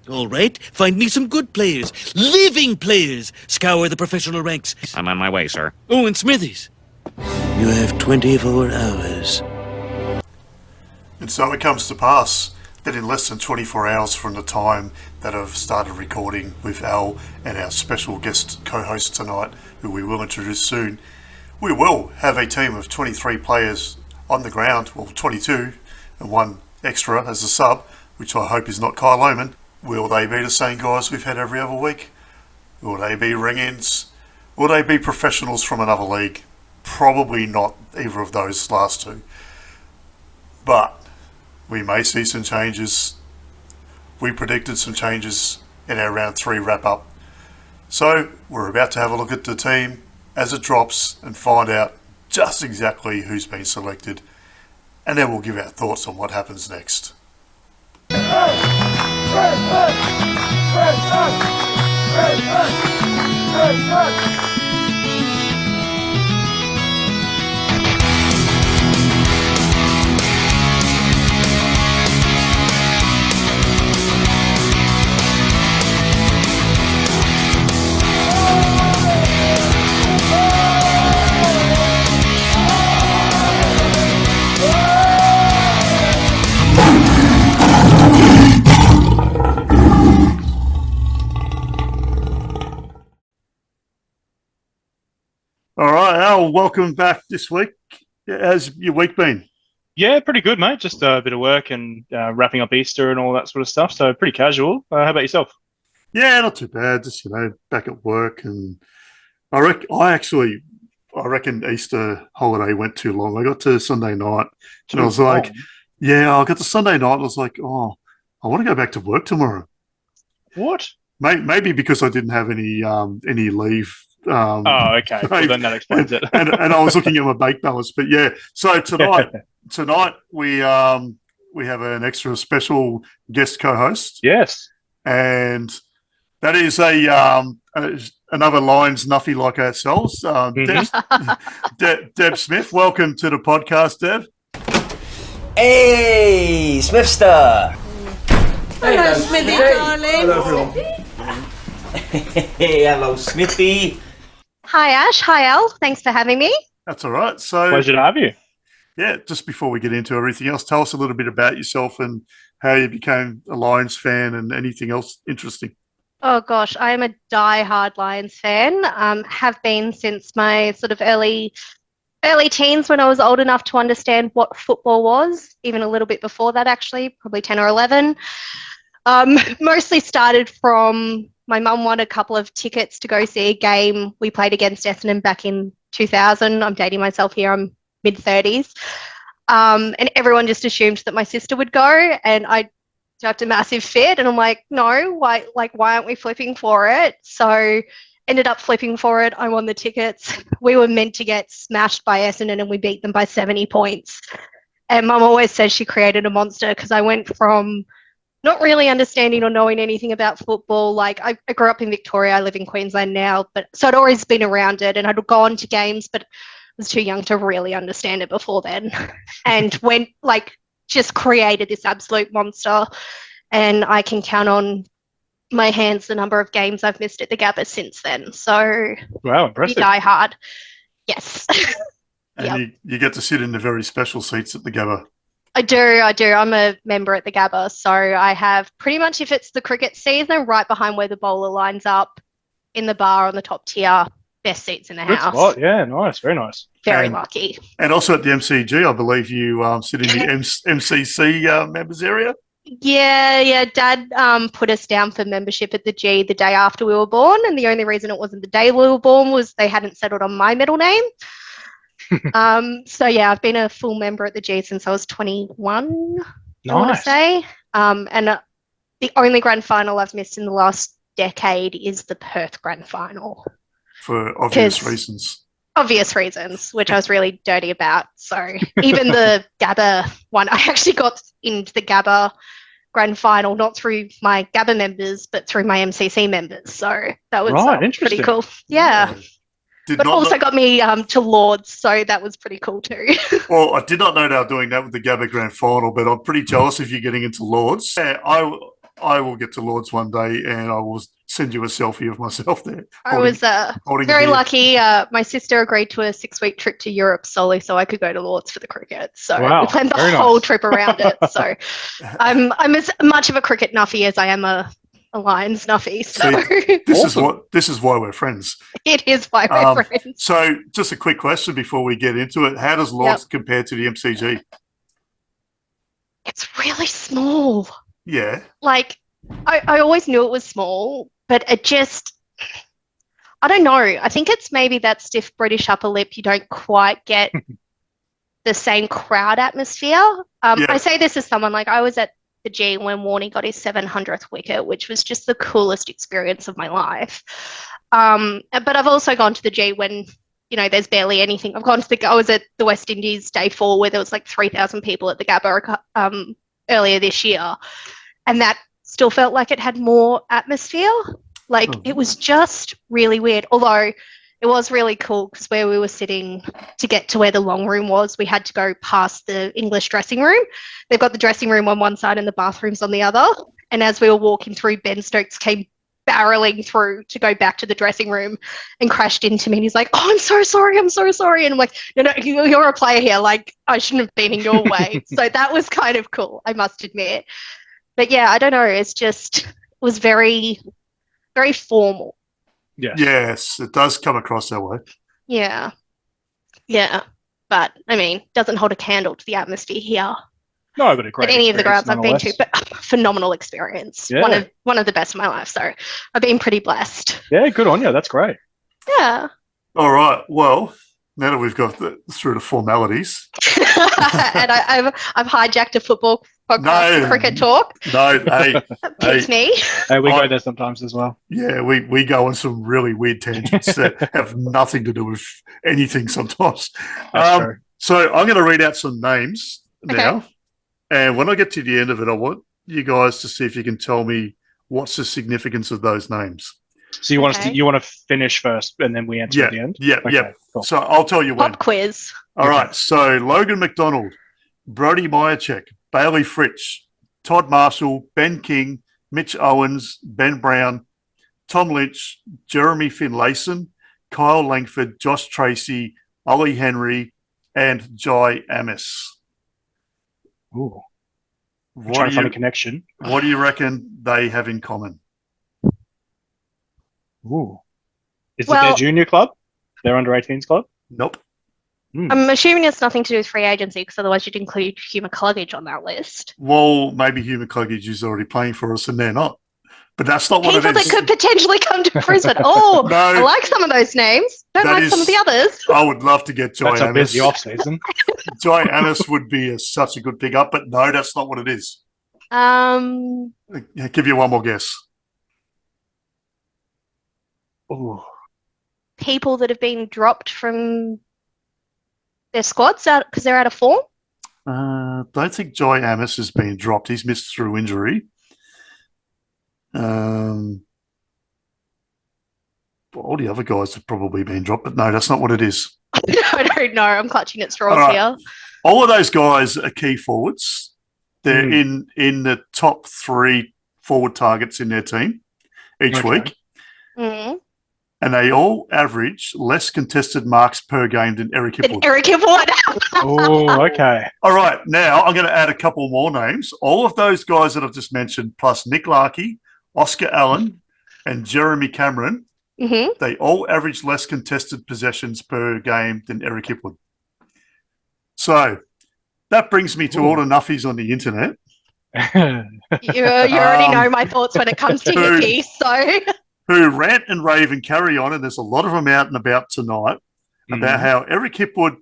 All right, find me some good players. Living players. Scour the professional ranks. I'm on my way, sir. Oh, and Smithies. You have 24 hours. And so it comes to pass that in less than 24 hours from the time that I've started recording with Al and our special guest co-host tonight, who we will introduce soon, we will have a team of 23 players on the ground, well 22 and one extra as a sub, which I hope is not Kyle Lohman. Will they be the same guys we've had every other week? Will they be ring-ins? Will they be professionals from another league? Probably not either of those last two. But we may see some changes. We predicted some changes in our round 3 wrap-up. So we're about to have a look at the team as it drops and find out just exactly who's been selected. And then we'll give our thoughts on what happens next. All right, Al, welcome back this week. How's your week been? Yeah, pretty good, mate. Just a bit of work and wrapping up Easter and all that sort of stuff. So pretty casual. How about yourself? Yeah, not too bad. Just, back at work. And I reckon Easter holiday went too long. I got to Sunday night and I was like, I got to Sunday night and I was like, oh, I want to go back to work tomorrow. What? Maybe because I ddn't have any leave. Okay. Well, then that explains it. and I was looking at my bank balance, but yeah. So tonight we have an extra special guest co-host. Yes, and that is another Lions nuffy like ourselves, Deb Smith. Welcome to the podcast, Deb. Hey, Smithster. Hello, Smithy, darling. Hello, everyone. Hey, hello, Smithy. Hi, Ash. Hi, Al. Thanks for having me. That's all right. So, pleasure to have you. Yeah, just before we get into everything else, tell us a little bit about yourself and how you became a Lions fan and anything else interesting. Oh, gosh. I am a die-hard Lions fan. Have been since my sort of early teens when I was old enough to understand what football was, even a little bit before that, actually, probably 10 or 11. Mostly started from my mum won a couple of tickets to go see a game. We played against Essendon back in 2000. I'm dating myself here. I'm mid-30s. And everyone just assumed that my sister would go, and I jumped a massive fit. And I'm like, no, why aren't we flipping for it? So ended up flipping for it. I won the tickets. We were meant to get smashed by Essendon, and we beat them by 70 points. And Mum always says she created a monster because I went from not really understanding or knowing anything about football. Like I grew up in Victoria. I live in Queensland now, but so I'd always been around it and I'd gone to games, but I was too young to really understand it before then. And just created this absolute monster. And I can count on my hands the number of games I've missed at the Gabba since then. So wow, impressive. Die hard. Yes. And you get to sit in the very special seats at the Gabba. I do. I'm a member at the Gabba, so I have pretty much, if it's the cricket season, right behind where the bowler lines up in the bar on the top tier, best seats in the house. Spot. Yeah, nice, very nice. Very lucky. And also at the MCG, I believe you sit in the MCC members area. Yeah. Dad put us down for membership at the G the day after we were born, and the only reason it wasn't the day we were born was they hadn't settled on my middle name. So yeah, I've been a full member at the G since I was 21. Nice. I want to say, and the only grand final I've missed in the last decade is the Perth grand final for obvious reasons. Obvious reasons, which I was really dirty about. So even the Gabba one, I actually got into the Gabba grand final not through my Gabba members, but through my MCC members. So that was pretty cool. Yeah. But also got me to Lords, so that was pretty cool too. Well, I did not know they were doing that with the Gabba Grand Final, but I'm pretty jealous of you getting into Lords. Yeah, I will get to Lords one day, and I will send you a selfie of myself there. I was holding a very beer. lucky. My sister agreed to a 6-week trip to Europe solely so I could go to Lords for the cricket. So Wow, we planned the very whole nice. trip around it. So I'm as much of a cricket nuffy as I am a Lions nuffy. So This is why we're friends. it is why we're friends. So, just a quick question before we get into it: how does Lords compare to the MCG? It's really small. Yeah. Like, I always knew it was small, but it just, I don't know. I think it's maybe that stiff British upper lip. You don't quite get the same crowd atmosphere. I say this as someone, like, I was at the G when Warney got his 700th wicket, which was just the coolest experience of my life. But I've also gone to the G when, you know, there's barely anything. I was at the West Indies day 4 where there was like 3,000 people at the Gabba earlier this year. And that still felt like it had more atmosphere. Like, it was just really weird. Although it was really cool because where we were sitting to get to where the long room was, we had to go past the English dressing room. They've got the dressing room on one side and the bathrooms on the other. And as we were walking through, Ben Stokes came barreling through to go back to the dressing room and crashed into me. And he's like, "Oh, I'm so sorry. I'm so sorry." And I'm like, "No, you're a player here. Like, I shouldn't have been in your way." So that was kind of cool, I must admit. But yeah, I don't know. It was very, very formal. Yes, it does come across that way. Yeah. Yeah. But I mean, doesn't hold a candle to the atmosphere here. No, but a great At any of the grounds I've been to, nonetheless. but phenomenal experience. Yeah. One of the best of my life. So I've been pretty blessed. Yeah, good on you. That's great. Yeah. All right. Well, now that we've got through the formalities, And I've hijacked a football podcast for cricket talk. No, hey, Picked me. Hey, we go there sometimes as well. Yeah, we go on some really weird tangents that have nothing to do with anything sometimes. That's true. So I'm going to read out some names now. And when I get to the end of it, I want you guys to see if you can tell me what's the significance of those names. So you want to finish first and then we answer at the end? Yeah, Okay, cool. So I'll tell you when. Pop quiz. All right. So Logan McDonald, Brodie Myercheck, Bailey Fritsch, Todd Marshall, Ben King, Mitch Owens, Ben Brown, Tom Lynch, Jeremy Finlayson, Kyle Langford, Josh Tracy, Ollie Henry, and Jai Amos. Ooh. I'm trying to find a connection. What do you reckon they have in common? Ooh. Is it their junior club? Their under 18s club? Nope. I'm assuming it's nothing to do with free agency because otherwise you'd include Hugh McCluggage on that list. Well, maybe Hugh McCluggage is already playing for us and they're not. But that's not what it is. People that could potentially come to Brisbane. Oh, no, I like some of those names. Don't like some of the others. I would love to get Jai Amos. That's a busy off-season. Jai Amos would be such a good pickup, but no, that's not what it is. I'll give you one more guess. Ooh. People that have been dropped from their squads out because they're out of form? Don't think Jai Amos has been dropped. He's missed through injury. All the other guys have probably been dropped, but no, that's not what it is. I don't know. I'm clutching at straws here. All of those guys are key forwards. They're in the top 3 forward targets in their team each week. Mm-hmm. And they all average less contested marks per game than Eric Hipwood. Oh, okay. All right. Now I'm going to add a couple more names. All of those guys that I've just mentioned, plus Nick Larkey, Oscar Allen, and Jeremy Cameron, they all average less contested possessions per game than Eric Hipwood. So that brings me to all the nuffies on the internet. You already know my thoughts when it comes to hippies, so... Who rant and rave and carry on, and there's a lot of them out and about tonight, about how Eric Hipwood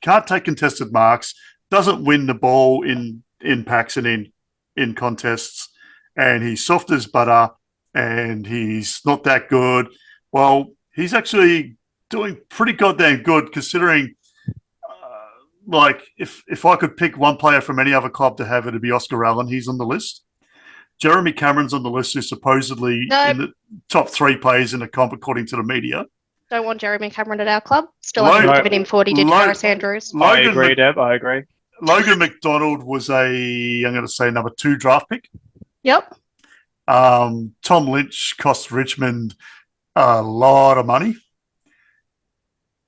can't take contested marks, doesn't win the ball in packs and in contests, and he's soft as butter, and he's not that good. Well, he's actually doing pretty goddamn good considering, if I could pick one player from any other club to have, it'd be Oscar Allen. He's on the list. Jeremy Cameron's on the list, who's supposedly in the top 3 players in the comp, according to the media. Don't want Jeremy Cameron at our club. Still haven't given him 40 did Harris Andrews. I agree, Deb. I agree. Logan McDonald was I'm going to say, number 2 draft pick. Yep. Tom Lynch cost Richmond a lot of money,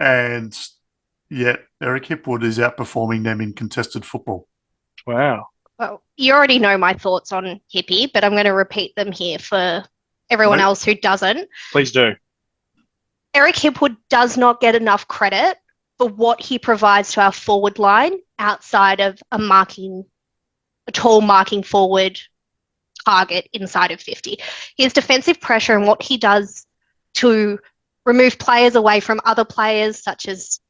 and yet Eric Hipwood is outperforming them in contested football. Wow. Well, you already know my thoughts on Hippie, but I'm going to repeat them here for everyone Right. else who doesn't. Please do. Eric Hipwood does not get enough credit for what he provides to our forward line outside of a tall marking forward target inside of 50. His defensive pressure and what he does to remove players away from other players such as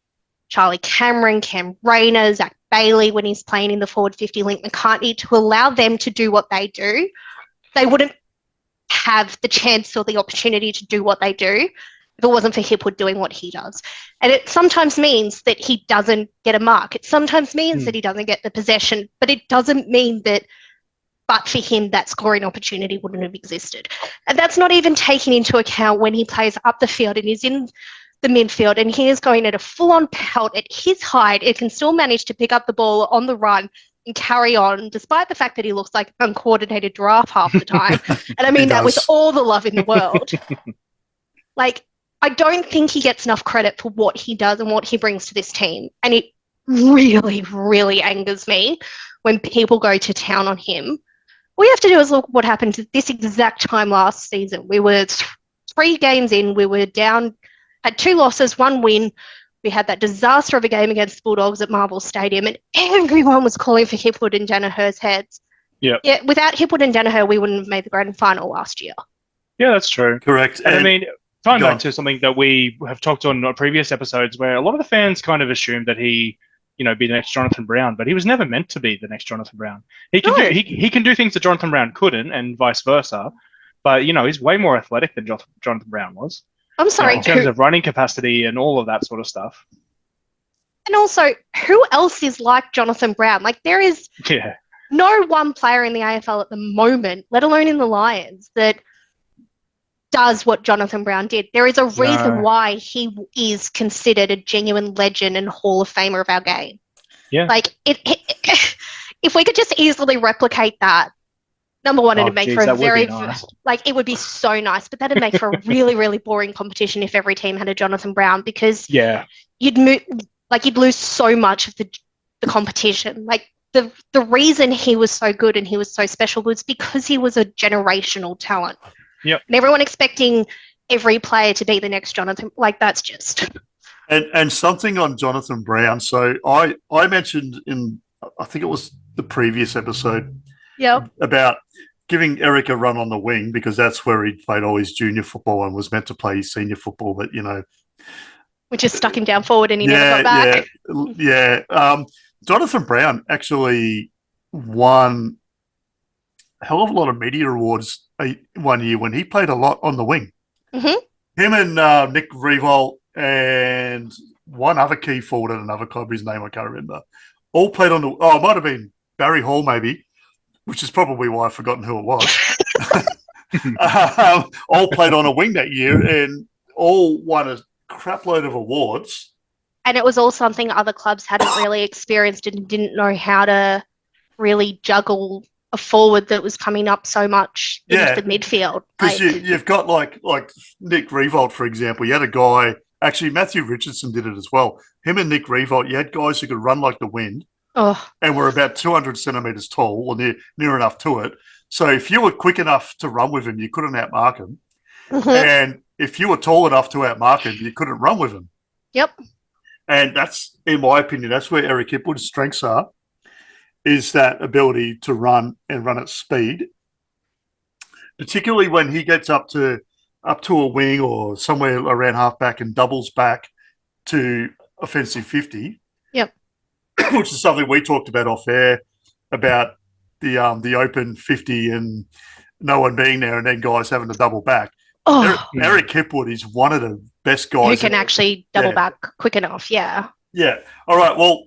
Charlie Cameron, Cam Rayner, Zach Bailey when he's playing in the forward 50, Link McCartney, to allow them to do what they do. They wouldn't have the chance or the opportunity to do what they do if it wasn't for Hipwood doing what he does. And it sometimes means that he doesn't get a mark. It sometimes means that he doesn't get the possession, but it doesn't mean that but for him, that scoring opportunity wouldn't have existed. And that's not even taking into account when he plays up the field and is in the midfield and he is going at a full-on pelt at his height. It can still manage to pick up the ball on the run and carry on, despite the fact that he looks like an uncoordinated giraffe half the time. And I mean that with all the love in the world. Like, I don't think he gets enough credit for what he does and what he brings to this team. And it really, really angers me when people go to town on him. All you have to do is look what happened at this exact time last season. We were 3 games in, we were down, had 2 losses, 1 win. We had that disaster of a game against the Bulldogs at Marvel Stadium, and everyone was calling for Hipwood and Danaher's heads. Yep. Yeah, without Hipwood and Danaher, we wouldn't have made the grand final last year. Yeah, that's true. Correct. And I mean, tying Go back on. to something that we have talked on previous episodes where a lot of the fans kind of assumed that he, be the next Jonathan Brown, but he was never meant to be the next Jonathan Brown. He can do things that Jonathan Brown couldn't, and vice versa. But he's way more athletic than Jonathan Brown was. I'm sorry. In terms of running capacity and all of that sort of stuff. And also, who else is like Jonathan Brown? Like, there is no one player in the AFL at the moment, let alone in the Lions, that does what Jonathan Brown did. There is a reason why he is considered a genuine legend and Hall of Famer of our game. Yeah. Like, if we could just easily replicate that, number one, it'd make for a very, nice. It would be so nice, but that'd make for a really, really boring competition if every team had a Jonathan Brown, because you'd lose so much of the competition. Like, the reason he was so good and he was so special was because he was a generational talent. Yep. And everyone expecting every player to be the next Jonathan, that's just... And something on Jonathan Brown. So I mentioned in, I think it was the previous episode, about giving Eric a run on the wing, because that's where he played all his junior football and was meant to play his senior football, but, which just stuck him down forward and he never got back. Yeah. Jonathan Brown actually won a hell of a lot of media awards one year when he played a lot on the wing. Mm-hmm. Him and Nick Revolt and one other key forward at another club, whose name I can't remember, all played on the... Oh, it might have been Barry Hall maybe, which is probably why I've forgotten who it was. All played on a wing that year and all won a crapload of awards. And it was all something other clubs hadn't really experienced and didn't know how to really juggle a forward that was coming up so much into the midfield. Because you've got like Nick Revolt, for example. You had a guy, actually Matthew Richardson did it as well. Him and Nick Revolt, you had guys who could run like the wind and were about 200 centimetres tall, or near enough to it. So if you were quick enough to run with him, you couldn't outmark him. Mm-hmm. And if you were tall enough to outmark him, you couldn't run with him. Yep. And that's, in my opinion, that's where Eric Hipwood's strengths are, is that ability to run and run at speed, particularly when he gets up to a wing or somewhere around halfback and doubles back to offensive 50. Yep. Which is something we talked about off air, about the open 50 and no one being there and then guys having to double back. Eric Hipwood is one of the best guys who can actually double back quick enough. Yeah. All right, well,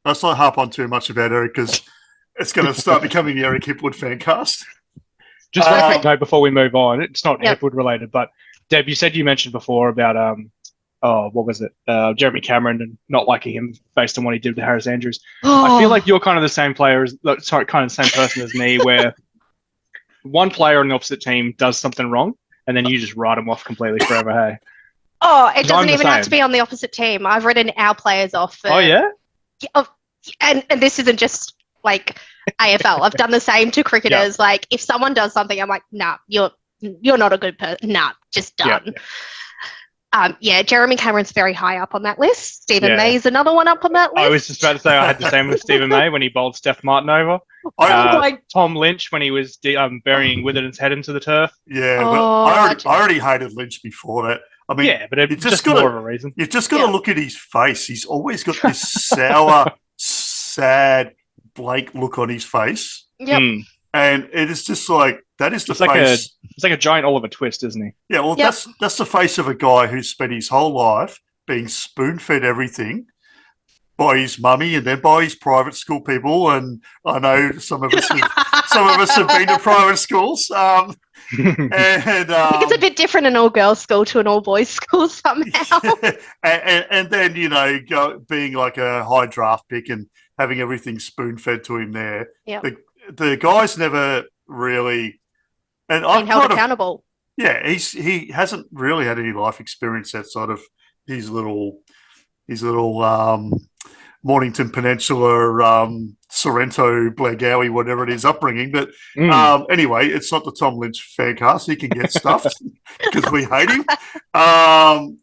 let's not harp on too much about Eric, because it's going to start becoming the Eric Hipwood fan cast. Just one quick note before we move on. It's not Hipwood related, but Deb, you mentioned before about what was it? Jeremy Cameron, and not liking him based on what he did with Harris Andrews. I feel like you're kind of the same player kind of the same person as me, where one player on the opposite team does something wrong, and then you just write them off completely forever. Hey. Oh, it 'Cause I'm doesn't the even have to same. be on the opposite team. I've written our players off. For, Oh yeah. and this isn't just like AFL. I've done the same to cricketers. Like if someone does something, I'm like, nah, you're not a good person. Nah, just done. Jeremy Cameron's very high up on that list. Stephen May's another one up on that list. I was just about to say I had the same with Stephen May when he bowled Steph Martin over. Tom Lynch when he was burying Witherden's head into the turf. Yeah, well, I already hated Lynch before that. I mean, but it's just more of a reason. You've just got to look at his face. He's always got this sour, sad, blank look on his face. Yep. And it is just like, that is the face. It's like a giant Oliver Twist, isn't he? Yeah, well, that's the face of a guy who's spent his whole life being spoon-fed everything by his mummy and then by his private school people. And I know some of us have been to private schools. And I think it's a bit different in an all-girls school to an all-boys school somehow. and then, being like a high draft pick and having everything spoon-fed to him there. Yeah. The guy's never really... And been held accountable. He hasn't really had any life experience outside of his little Mornington Peninsula, Sorrento, Blairgowie, whatever it is, upbringing. But anyway, it's not the Tom Lynch fan cast. He can get stuffed because we hate him. And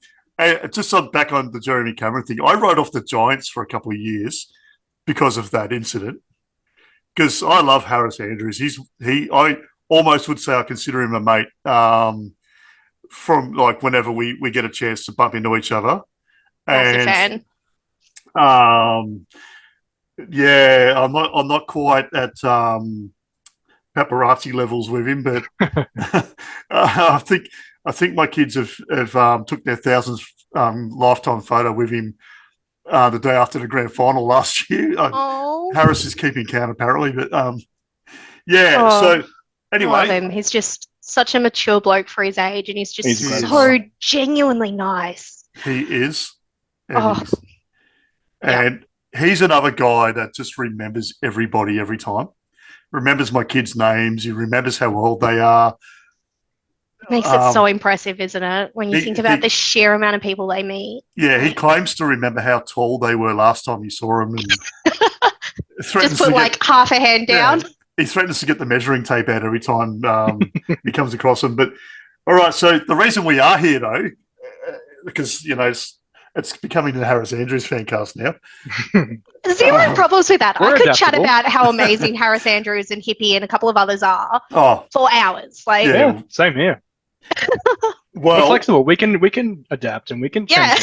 just back on the Jeremy Cameron thing, I wrote off the Giants for a couple of years because of that incident. Because I love Harris Andrews. I almost would say I consider him a mate from like whenever we get a chance to bump into each other. Massive fan. I'm not quite at paparazzi levels with him, but I think my kids have took their 1000th lifetime photo with him the day after the grand final last year. Harris is keeping count apparently, but so anyway, I love him. He's just such a mature bloke for his age, and he's just so genuinely nice. He is. And he's another guy that just remembers everybody every time. Remembers my kids' names. He remembers how old they are. Makes it so impressive, isn't it? When you think about the sheer amount of people they meet. Yeah, he claims to remember how tall they were last time you saw him. And just put half a hand down. Yeah, he threatens to get the measuring tape out every time he comes across them. But all right, so the reason we are here, though, because, it's becoming the Harris Andrews fan cast now. Zero problems with that. I could chat about how amazing Harris Andrews and Hippie and a couple of others are for hours. Yeah, same here. Well, we're flexible. We can adapt and we can change around.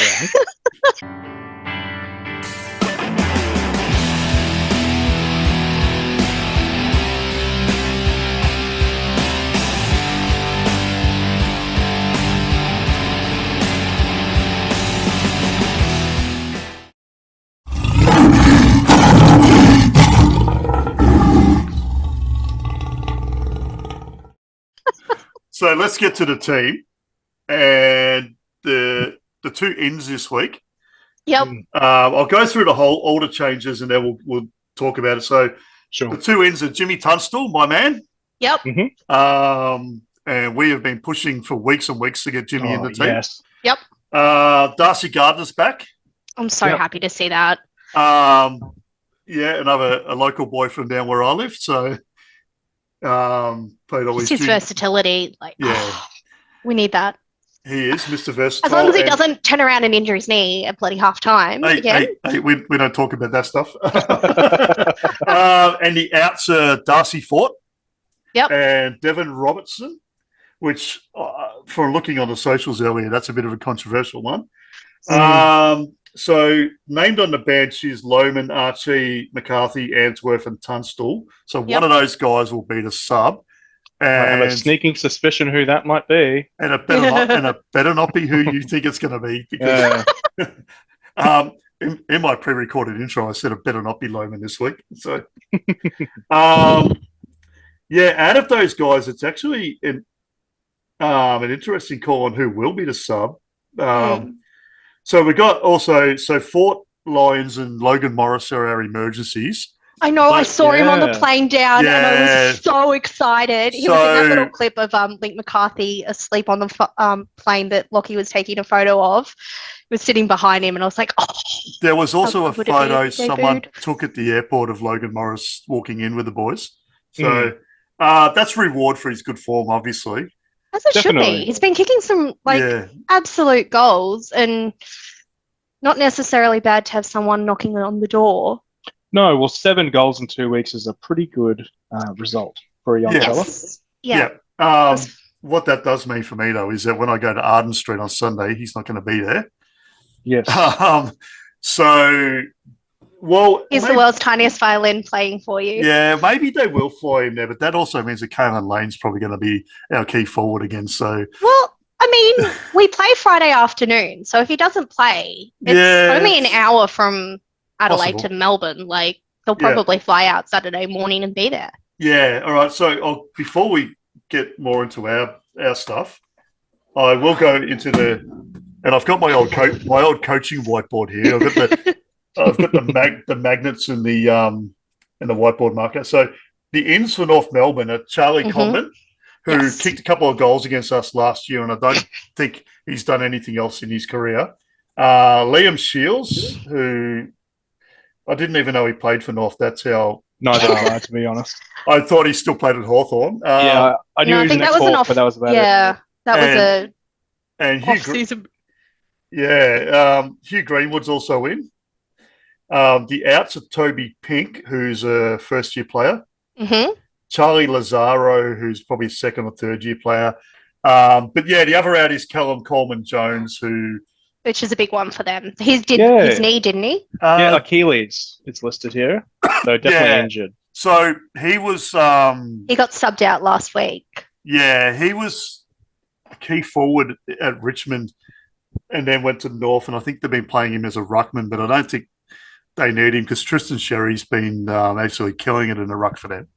So let's get to the team and the two ins this week. Yep. I'll go through all the changes and then we'll talk about it. So the two ins are Jimmy Tunstall, my man. Yep. Mm-hmm. And we have been pushing for weeks and weeks to get Jimmy in the team. Yes. Yep. Darcy Gardner's back. I'm so happy to see that. Another local boy from down where I live. So played all his versatility. We need that. He is Mr. Versatile. As long as he doesn't turn around and injure his knee at bloody half time again. Hey, we don't talk about that stuff. And the outs are Darcy Fort and Devon Robertson, which, for looking on the socials earlier, that's a bit of a controversial one. So named on the bench is Lohman, Archie, McCarthy, Answorth, and Tunstall. So one of those guys will be the sub. And I have a sneaking suspicion who that might be. And it better not be who you think it's going to be. Because in my pre-recorded intro, I said it better not be Lohman this week. So, out of those guys, it's actually an interesting call on who will be the sub. So we got Fort, Lyons, and Logan Morris are our emergencies. I know. I saw him on the yeah. plane down, and I Yeah. was so excited. He was in that little clip of Link McCarthy asleep on the plane that Lockie was taking a photo of. He was sitting behind him, and I was like, "Oh." There was also a good would it be if photo he someone debuted? took at the airport of Logan Morris walking in with the boys. So that's reward for his good form, obviously. As it should Definitely. be. He's been kicking some Yeah. absolute goals, and not necessarily bad to have someone knocking on the door. No, well, 7 goals in 2 weeks is a pretty good result for a young Yeah. fella. Yes. Yeah. What that does mean for me, though, is that when I go to Arden Street on Sunday, he's not going to be there. Yes. So, well, He's the world's tiniest violin playing for you. yeah, maybe they will fly him there, but that also means that Cameron Lane's probably going to be our key forward again. So, Well, I mean, we play Friday afternoon, so if he doesn't play, it's Yeah, only an it's hour from Adelaide possible. to Melbourne. Like, they'll Yeah. probably fly out Saturday morning and be there. Yeah, all right. So before we get more into our stuff, I will go into and I've got my old coaching whiteboard here. I've got the magnets and the whiteboard marker. So the ins for North Melbourne are Charlie Condon, who Yes. kicked a couple of goals against us last year, and I don't think he's done anything else in his career. Liam Shields, who I didn't even know he played for North. That's how Neither did I, to be honest. I thought he still played at Hawthorn. Yeah, I knew he was an export, but that was about it. Yeah, that was And a off-season. Hugh Greenwood's also in. The outs are Toby Pink, who's a first-year player. Mm-hmm. Charlie Lazaro, who's probably a second or third-year player. But yeah, the other out is Callum Coleman-Jones, who... Which is a big one for them. His knee, didn't he? Yeah, Achilles, it's listed here. So definitely injured. So he was... He got subbed out last week. Yeah, he was a key forward at Richmond and then went to North, and I think they've been playing him as a ruckman, but I don't think they need him because Tristan Sherry's been absolutely killing it in the ruck for them.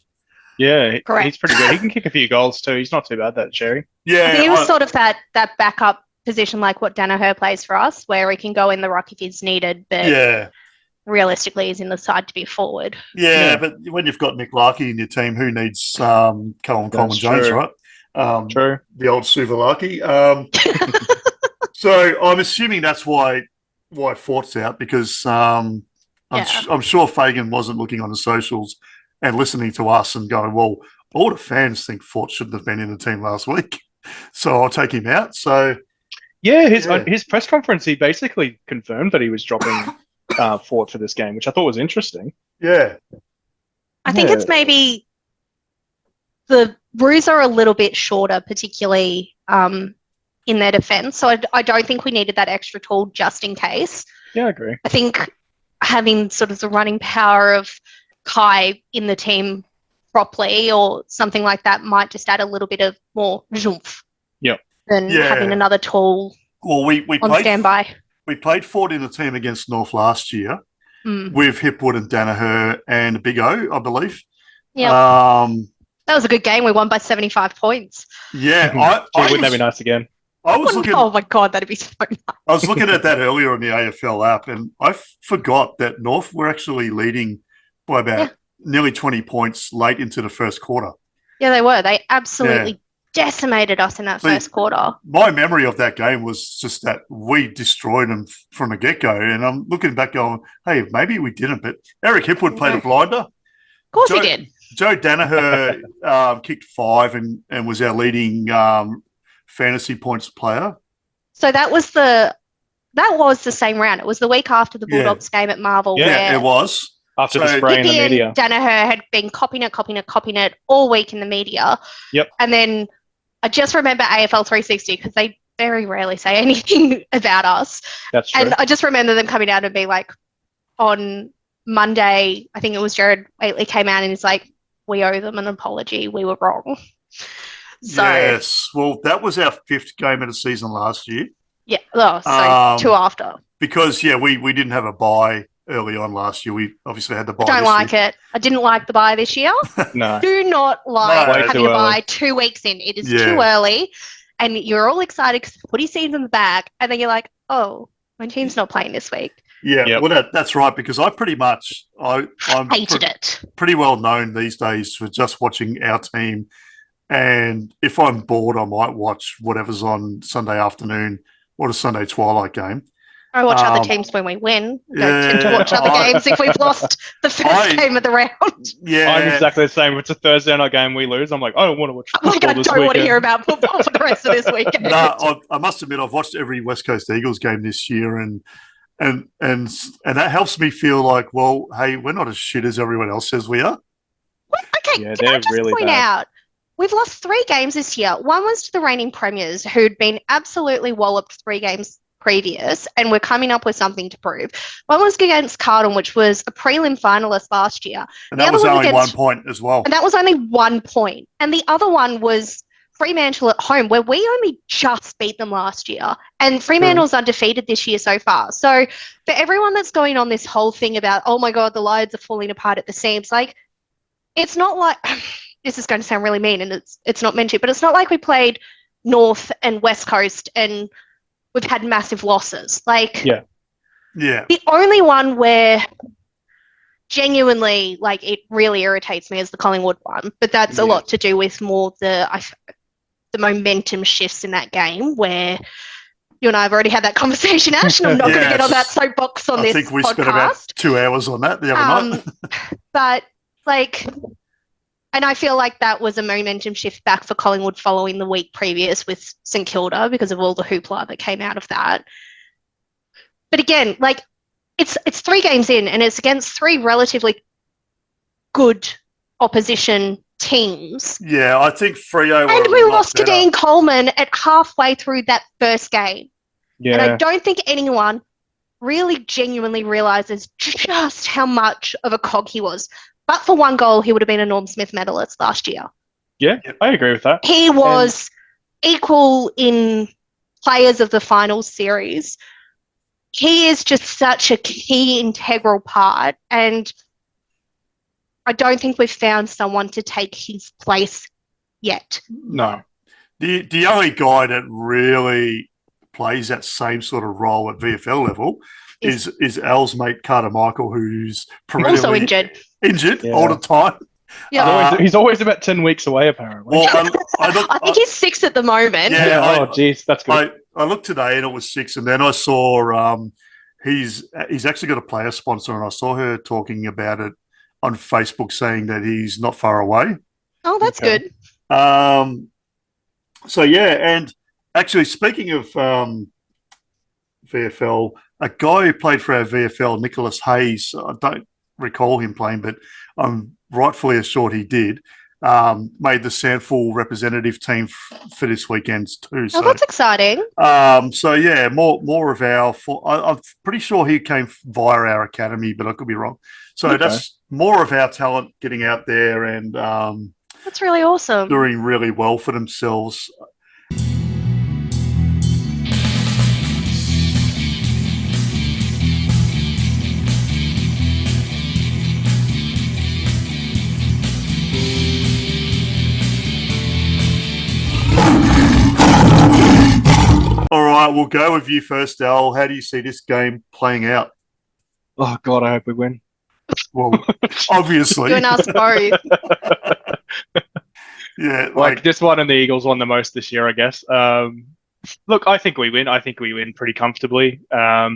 Yeah, Correct. He's pretty good. He can kick a few goals too. He's not too bad, that Sherry. Yeah, He was sort of that backup position like what Danaher plays for us, where he can go in the ruck if he's needed, but realistically he's in the side to be forward. Yeah, but when you've got Nick Larkey in your team, who needs Callum Coleman-Jones, right? True. The old Suvalaki. So I'm assuming that's why Fort's out, because I'm sure Fagan wasn't looking on the socials and listening to us and going, well, all the fans think Fort shouldn't have been in the team last week, so I'll take him out. So his press conference, he basically confirmed that he was dropping Fort for this game, which I thought was interesting. Yeah. I think it's maybe the roos are a little bit shorter, particularly in their defence. So I don't think we needed that extra tool just in case. Yeah, I agree. I think having sort of the running power of Kai in the team properly or something like that might just add a little bit of more zhoomph than having another tool we on standby. We played Fort in the team against North last year with Hipwood and Danaher and Big O, I believe. Yeah. That was a good game. We won by 75 points. Yeah. Wouldn't that be nice again? Oh my God, that'd be so nice. I was looking at that earlier on the AFL app, and I forgot that North were actually leading by about nearly 20 points late into the first quarter. Yeah, they were. They absolutely decimated us in that first quarter. My memory of that game was just that we destroyed them from the get-go, and I'm looking back going, hey, maybe we didn't, but Eric Hipwood played a blinder. Of course he did. Joe Danaher kicked 5 and was our leading fantasy points player. So that was the same round. It was the week after the Bulldogs game at Marvel. Yeah, it was. After the spray in the media. Danaher had been copying it all week in the media. Yep. And then I just remember AFL 360 because they very rarely say anything about us. That's true. And I just remember them coming out and being like, on Monday, I think it was Jared Waitley came out and he's like, we owe them an apology. We were wrong. So, yes. Well, that was our 5th game of the season last year. Yeah. Oh, so 2 after. Because, we didn't have a bye early on last year. We obviously had the bye. I don't like it. I didn't like the bye this year. No. Do not like having a bye 2 weeks in. It is too early. And you're all excited because the footy season's back. And then you're like, oh, my team's not playing this week. Yeah, Yep. well, that's right, because I'm Hated it. pretty well known these days for just watching our team. And if I'm bored, I might watch whatever's on Sunday afternoon or the Sunday twilight game. I watch other Um, teams when we win. I yeah, don't tend to watch other games if we've lost the first game of the round. Yeah, I'm exactly the same. If it's a Thursday night game we lose, I'm like, I don't want to watch I'm football like, I this don't want to weekend. hear about football for the rest of this weekend. I must admit, I've watched every West Coast Eagles game this year, and that helps me feel like, well, hey, we're not as shit as everyone else says we are. Okay, Yeah, can I they're just really point bad. out, we've lost 3 games this year. One was to the reigning premiers who'd been absolutely walloped 3 games previous, and we're coming up with something to prove. One was against Carlton, which was a prelim finalist last year. And that was only 1 point as well. And that was only 1 point. And the other one was Fremantle at home, where we only just beat them last year. And Fremantle's undefeated this year so far. So for everyone that's going on this whole thing about, oh my God, the Lions are falling apart at the seams, like, it's not like, this is going to sound really mean and it's not meant to, but it's not like we played North and West Coast and we've had massive losses. Like, Yeah. the only one where genuinely, like, it really irritates me is the Collingwood one, but that's a lot to do with more the momentum shifts in that game, where you and I have already had that conversation, Ash, and I'm not going to get on that soapbox on this podcast. I think we spent about 2 hours on that the other night. But, like, and I feel like that was a momentum shift back for Collingwood following the week previous with St Kilda because of all the hoopla that came out of that. But again, like, it's 3 games in and it's against 3 relatively good opposition teams. Yeah, I think Freo and we lost to Dean Coleman at halfway through that first game. Yeah. And I don't think anyone really genuinely realises just how much of a cog he was. But for 1 goal, he would have been a Norm Smith medalist last year. Yeah, I agree with that. He was equal in players of the finals series. He is just such a key integral part, and I don't think we've found someone to take his place yet. No. The only guy that really plays that same sort of role at VFL level is Al's mate Carter Michael, who's also injured all the time. Yeah, he's always about 10 weeks away, apparently. Well, I think he's 6 at the moment. Yeah. Jeez, that's good. I looked today and it was 6, and then I saw he's actually got a player sponsor, and I saw her talking about it on Facebook, saying that he's not far away. Oh, that's good. So yeah, and actually, speaking of VFL, a guy who played for our VFL, Nicholas Hayes, I don't recall him playing, but I'm rightfully assured he did, made the Sandful representative team for this weekend too. So, that's exciting. So yeah, more of our. I'm pretty sure he came via our academy, but I could be wrong. So that's more of our talent getting out there and that's really awesome. Doing really well for themselves. All right, we'll go with you first, Al. How do you see this game playing out? Oh, God, I hope we win. Well, obviously. You and us both. Yeah. Like this one and the Eagles won the most this year, I guess. Look, I think we win. I think we win pretty comfortably. As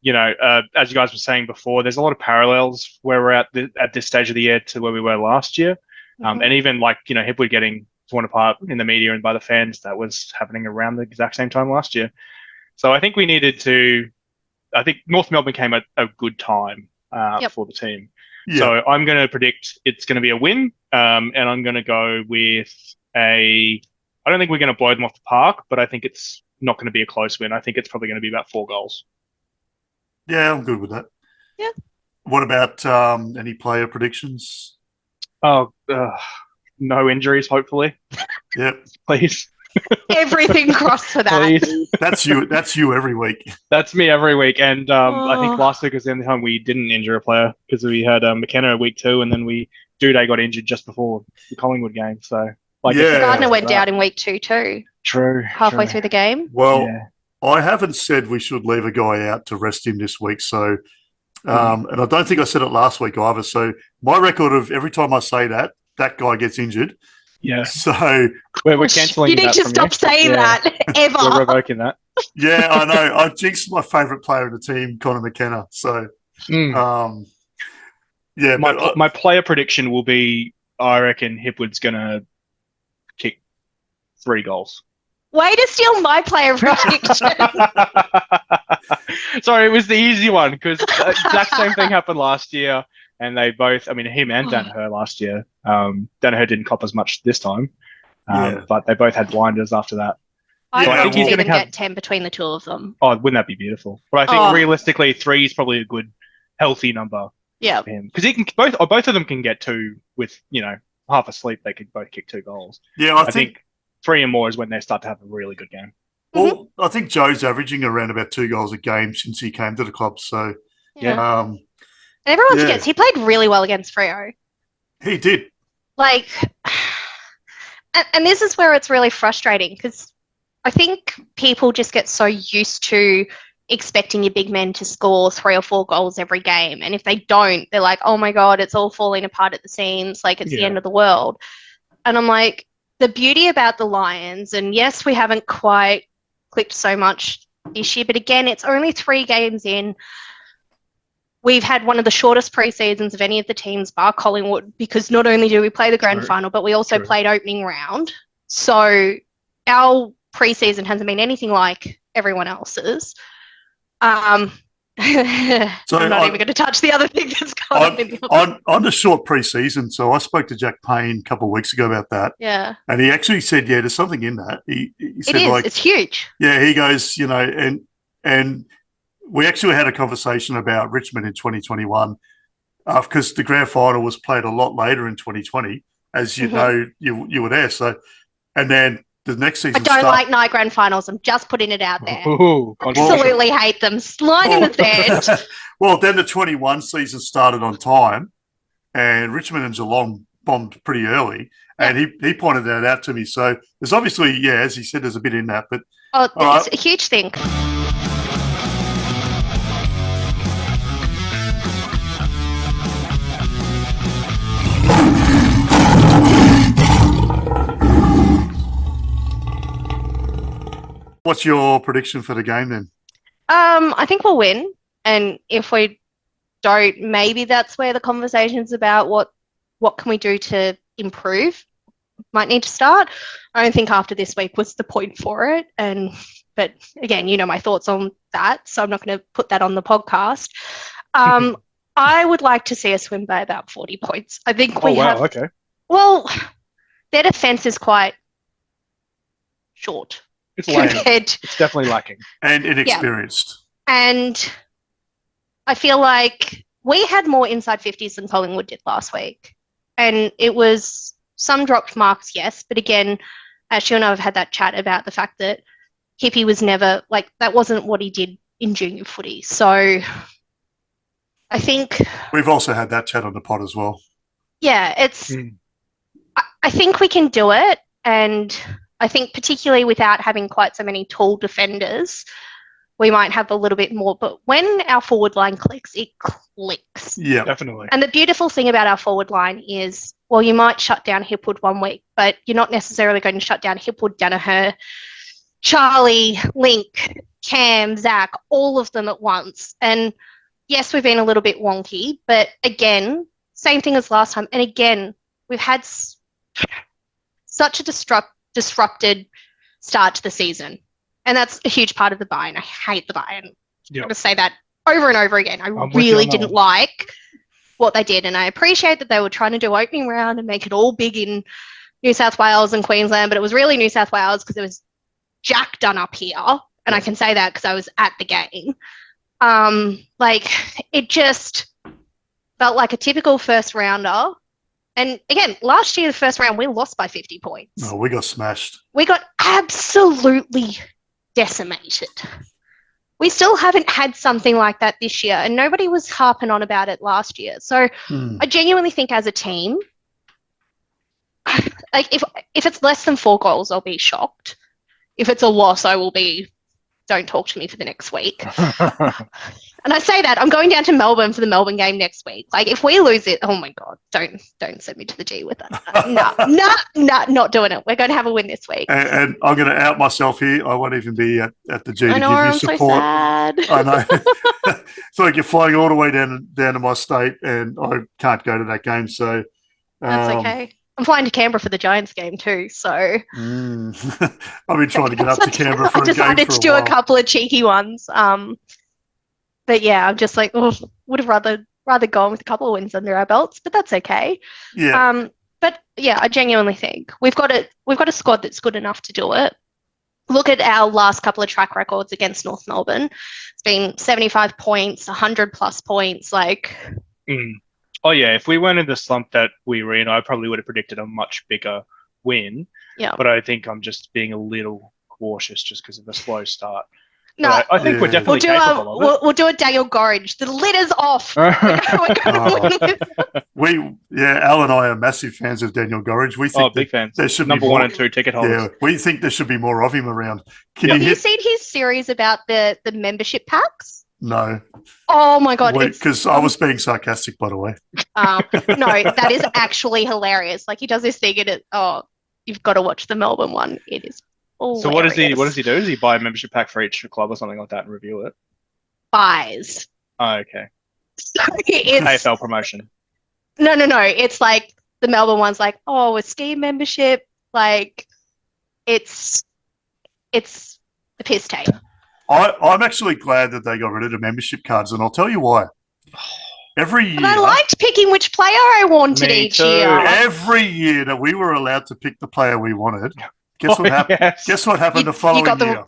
you guys were saying before, there's a lot of parallels where we're at this stage of the year to where we were last year. And even Hipwood getting torn apart in the media and by the fans, that was happening around the exact same time last year. So I think we needed to. I think North Melbourne came at a good time for the team. Yeah. So I'm going to predict it's going to be a win, and I'm going to go with I don't think we're going to blow them off the park, but I think it's not going to be a close win. I think it's probably going to be about 4 goals. Yeah, I'm good with that. Yeah. What about any player predictions? Oh, no injuries, hopefully. Yep. Please. Everything crossed for that. Please. That's you every week. That's me every week. And I think last week was the only time we didn't injure a player because we had McKenna week 2 and then Duday got injured just before the Collingwood game. So Gardner went down in week 2 too. True. Halfway through the game. Well, I haven't said we should leave a guy out to rest him this week. So, and I don't think I said it last week either. So my record of every time I say that, that guy gets injured. Yeah. So we're cancelling. You need that to from stop saying that ever. We're revoking that. yeah, I know. I jinxed my favourite player in the team, Connor McKenna. So, yeah. My player prediction will be, I reckon Hipwood's going to kick 3 goals. Way to steal my player prediction. Sorry, it was the easy one because the exact same thing happened last year, and they both, I mean, him and Danaher last year. Danaher didn't cop as much this time, but they both had blinders after that. I So would I love think to he's see going them to have. get 10 between the two of them. Oh, wouldn't that be beautiful? But I think realistically, 3 is probably a good, healthy number Yeah. for him because he can both of them can get 2 with half a sleep. They could both kick 2 goals. Yeah, I think 3 and more is when they start to have a really good game. Well, I think Joe's averaging around about 2 goals a game since he came to the club. So, Yeah. And everyone Yeah. forgets he played really well against Freo. he did. Like, and this is where it's really frustrating because I think people just get so used to expecting your big men to score 3 or 4 goals every game. And if they don't, they're like, oh my God, it's all falling apart at the seams. Like, it's the end of the world. And I'm like, the beauty about the Lions, and yes, we haven't quite clicked so much this year, but again, it's only 3 games in. We've had one of the shortest pre-seasons of any of the teams bar Collingwood because not only do we play the grand final, but we also played opening round. So our pre-season hasn't been anything like everyone else's. So I'm not even going to touch the other thing that's going on the short pre-season. So I spoke to Jack Payne a couple of weeks ago about that. Yeah. And he actually said, there's something in that. He said, it is. It's huge. Yeah, he goes, and we actually had a conversation about Richmond in 2021 because the grand final was played a lot later in 2020, as you know, you were there. So, and then the next season. I don't like night grand finals. I'm just putting it out there. Ooh, absolutely hate them. Slide in the sand. Well, then the 21 season started on time, and Richmond and Geelong bombed pretty early. And he pointed that out to me. So there's obviously, as he said, there's a bit in that. But it's a huge thing. What's your prediction for the game then? I think we'll win. And if we don't, maybe that's where the conversations about what can we do to improve might need to start. I don't think after this week was the point for it. But again, my thoughts on that, so I'm not going to put that on the podcast. I would like to see us win by about 40 points. I think we have. Okay. Well, their defense is quite short. It's lacking. It's definitely lacking. And inexperienced. Yeah. And I feel like we had more inside 50s than Collingwood did last week. And it was some dropped marks, yes. But again, Ashley and I have had that chat about the fact that Hippie was never, that wasn't what he did in junior footy. So I think... We've also had that chat on the pod as well. Yeah, it's... I think we can do it. And I think particularly without having quite so many tall defenders, we might have a little bit more. But when our forward line clicks, it clicks. Yeah, definitely. And the beautiful thing about our forward line is, well, you might shut down Hipwood one week, but you're not necessarily going to shut down Hipwood, Danaher, Charlie, Link, Cam, Zach, all of them at once. And yes, we've been a little bit wonky, but again, same thing as last time. And again, we've had such a disrupted start to the season. And that's a huge part of the buy-in. I hate the buy-in. I'm going to say that over and over again. I really didn't like what they did. And I appreciate that they were trying to do opening round and make it all big in New South Wales and Queensland, but it was really New South Wales because it was Jack done up here. And I can say that because I was at the game. It just felt like a typical first rounder. And again, last year, the first round, we lost by 50 points. Oh, we got smashed. We got absolutely decimated. We still haven't had something like that this year, and nobody was harping on about it last year. So I genuinely think as a team, if it's less than 4 goals, I'll be shocked. If it's a loss, I will be don't talk to me for the next week. And I say that I'm going down to Melbourne for the Melbourne game next week. Like, if we lose it, oh my God, don't send me to the G with that. No, not doing it. We're going to have a win this week. And I'm going to out myself here. I won't even be at the G I know, to give you I'm support. so sad. I know. It's like you're flying all the way down to my state, and I can't go to that game. So That's okay. I'm flying to Canberra for the Giants game too. So I've been trying to get up to Canberra for a game for a while. I decided to do a couple of cheeky ones. But yeah, I'm just like, would have rather gone with a couple of wins under our belts, but that's okay. Yeah. But yeah, I genuinely think we've got a squad that's good enough to do it. Look at our last couple of track records against North Melbourne. It's been 75 points, 100 plus points. Like, oh yeah, if we weren't in the slump that we were in, I probably would have predicted a much bigger win. Yeah. But I think I'm just being a little cautious just because of a slow start. No, I think we're definitely capable of it. We'll do a Daniel Gorringe. The lid is off. We're going Al and I are massive fans of Daniel Gorringe. We think big fans. There should Number be more, 1 and 2 ticket holders. Yeah, we think there should be more of him around. Have you seen his series about the membership packs? No. Oh my God. Because I was being sarcastic, by the way. No, that is actually hilarious. Like, he does this thing and you've got to watch the Melbourne one. It is hilarious. So what does he do? Does he buy a membership pack for each club or something like that and review it? Buys. Oh, okay. So it's AFL promotion. No. It's like the Melbourne one's like, a ski membership. Like, it's a piss take. I'm actually glad that they got rid of the membership cards, and I'll tell you why. Every year, I liked picking which player I wanted each year. Every year that we were allowed to pick the player we wanted, guess what happened? Yes. Guess what happened the following year?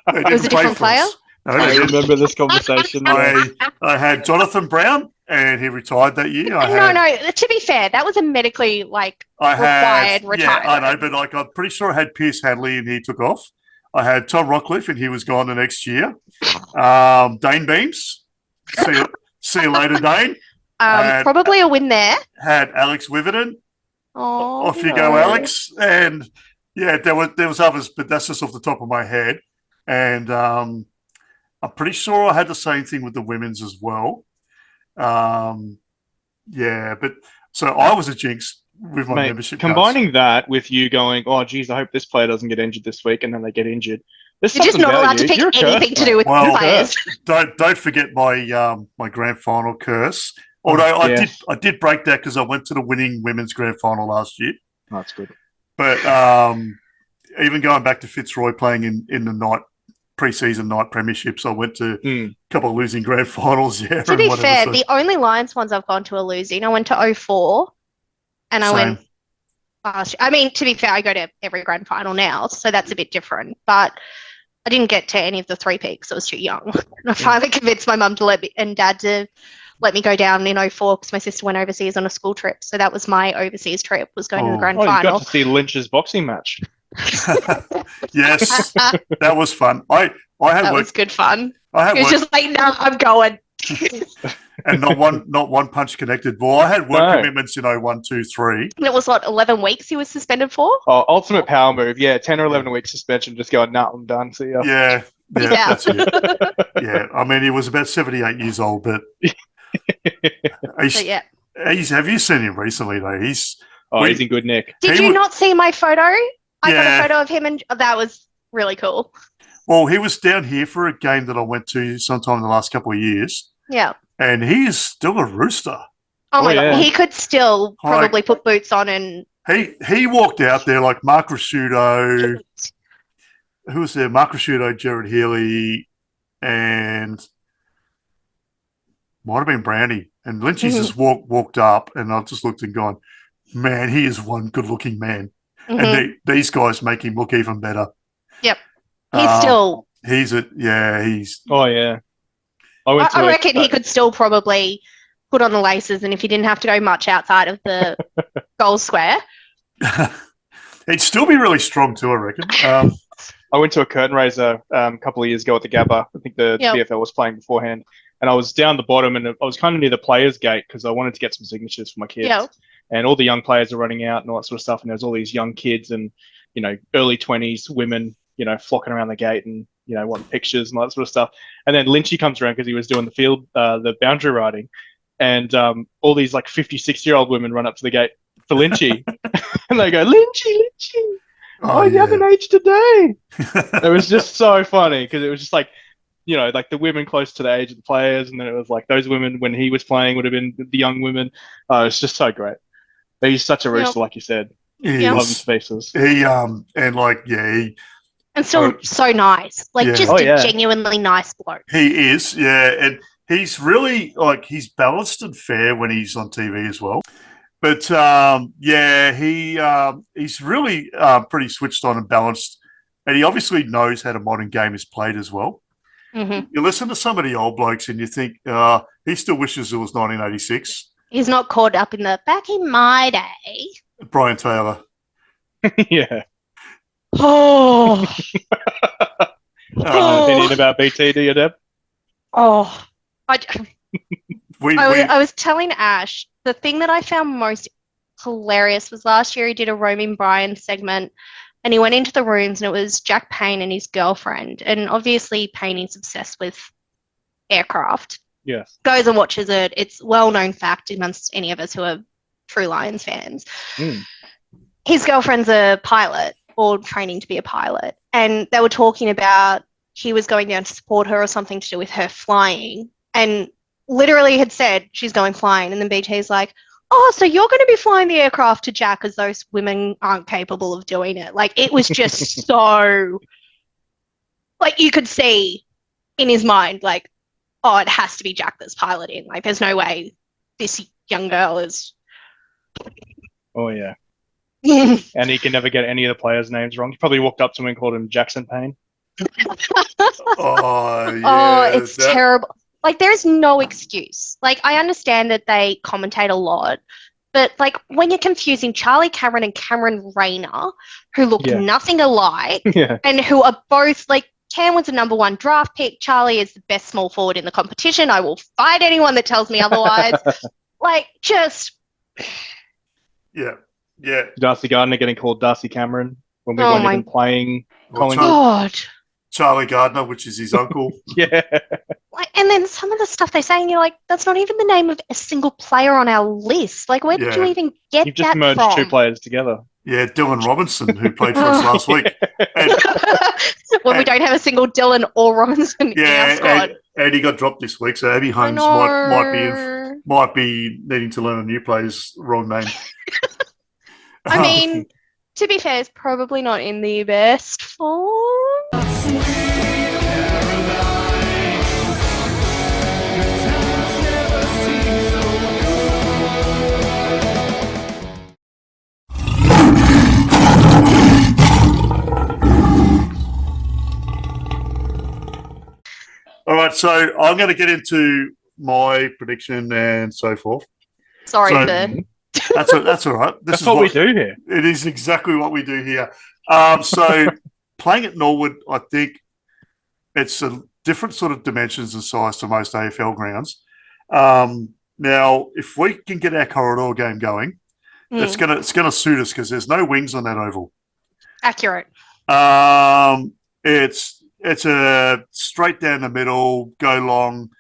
It was a different player? No, I remember this conversation. I had Jonathan Brown, and he retired that year. No. To be fair, that was a medically required retirement. Yeah, I know, but I'm pretty sure I had Pierce Hadley, and he took off. I had Tom Rockcliffe, and he was gone the next year. Dane Beams. See you later, Dane. Probably a win there. Had Alex Witherden. Oh, Off you go, Alex. And yeah, there was others, but that's just off the top of my head. And I'm pretty sure I had the same thing with the women's as well. But so I was a jinx with my membership combining that with you going, oh geez, I hope this player doesn't get injured this week, and then they get injured. You're just not allowed to pick anything to do with players. Don't forget my my grand final curse. Although I did break that because I went to the winning women's grand final last year. Oh, that's good. But even going back to Fitzroy playing in the pre-season night premierships, I went to a couple of losing grand finals. Yeah. To be fair, the only Lions ones I've gone to are losing. I went to 04 and I went last year. I mean, to be fair, I go to every grand final now, so that's a bit different. But I didn't get to any of the 3 peaks. I was too young. And I finally convinced my mum and dad to let me go down in 04 because my sister went overseas on a school trip. So that was my overseas trip, was going to the grand final. You got to see Lynch's boxing match. Yes, that was fun. I had that work. Was good fun. I had it was just like, no, I'm going. And not one punch connected. Well, I had work commitments, 1, 2, 3. And it was 11 weeks he was suspended for? Oh, ultimate power move. Yeah, 10 or 11 weeks suspension. Just going, nah, I'm done. See ya. Yeah, that's it. Yeah, I mean, he was about 78 years old, but have you seen him recently though? He's in good nick. Did you not see my photo? I got a photo of him, and that was really cool. Well, he was down here for a game that I went to sometime in the last couple of years. Yeah. And he is still a rooster. Oh my God. He could still probably put boots on and... He walked out there like Mark Rasciuto. Who was there? Mark Rasciuto, Jared Healy, and might have been Brandy. And Lynchy just walked up, and I just looked and gone, man, he is one good-looking man. Mm-hmm. And these guys make him look even better. Yep. He's still... He's... Oh, yeah. I reckon he could still probably put on the laces, and if he didn't have to go much outside of the goal square... He'd still be really strong too, I reckon. I went to a curtain raiser a couple of years ago at the Gabba. I think the VFL was playing beforehand. And I was down the bottom, and I was kind of near the players' gate because I wanted to get some signatures for my kids. Yep. And all the young players are running out and all that sort of stuff. And there's all these young kids and, early 20s women flocking around the gate and wanting pictures and all that sort of stuff. And then Lynchy comes around because he was doing the boundary riding, and all these like 50, 60-year-old women run up to the gate for Lynchy, and they go, Lynchy, you haven't aged a day. It was just so funny because it was just like, like the women close to the age of the players, and then it was like those women when he was playing would have been the young women. It's just so great. But he's such a rooster, like you said. He Love is. his faces. He And still so nice. Like, just a genuinely nice bloke. He is, and he's really he's balanced and fair when he's on TV as well. But he's really pretty switched on and balanced, and he obviously knows how the modern game is played as well. Mm-hmm. You listen to some of the old blokes and you think he still wishes it was 1986. He's not caught up in the back in my day. Brian Taylor. Yeah. Oh. Opinion about BT, do you, Deb? Oh. I I was telling Ash, the thing that I found most hilarious was last year he did a Roaming Brian segment, and he went into the rooms and it was Jack Payne and his girlfriend. And obviously Payne is obsessed with aircraft. Yes. Goes and watches it. It's well-known fact amongst any of us who are true Lions fans. Mm. His girlfriend's a pilot or training to be a pilot. And they were talking about he was going down to support her or something to do with her flying. And literally had said she's going flying. And then BT's like, oh, so you're going to be flying the aircraft to Jack as those women aren't capable of doing it. Like, it was just so, like, you could see in his mind, like, oh, it has to be Jack that's piloting. Like, there's no way this young girl is. Oh, yeah. And he can never get any of the players' names wrong. He probably walked up to him and called him Jackson Payne. It's terrible. Like, there's no excuse. Like, I understand that they commentate a lot, but, like, when you're confusing Charlie Cameron and Cameron Rayner, who look nothing alike, and who are both, like, Cam was a number 1 draft pick. Charlie is the best small forward in the competition. I will fight anyone that tells me otherwise. Like, just... Yeah. Darcy Gardner getting called Darcy Cameron when we weren't even playing Collingwood. God. Charlie Gardner, which is his uncle. Yeah. Like, and then some of the stuff they say, and you're like, that's not even the name of a single player on our list. Like, where did you even get You've just that merged from? 2 players together. Yeah, Dylan Robinson, who played for us last week. When we don't have a single Dylan or Robinson in our squad. And he got dropped this week, so Abby Holmes might be needing to learn a new player's wrong name. I mean, to be fair, it's probably not in the best form. All right, so I'm going to get into my prediction and so forth. Sorry, that's all right. That's what we do here. It is exactly what we do here. So playing at Norwood, I think it's a different sort of dimensions and size to most AFL grounds. Now, if we can get our corridor game going, it's gonna suit us because there's no wings on that oval. Accurate. It's a straight down the middle, go long,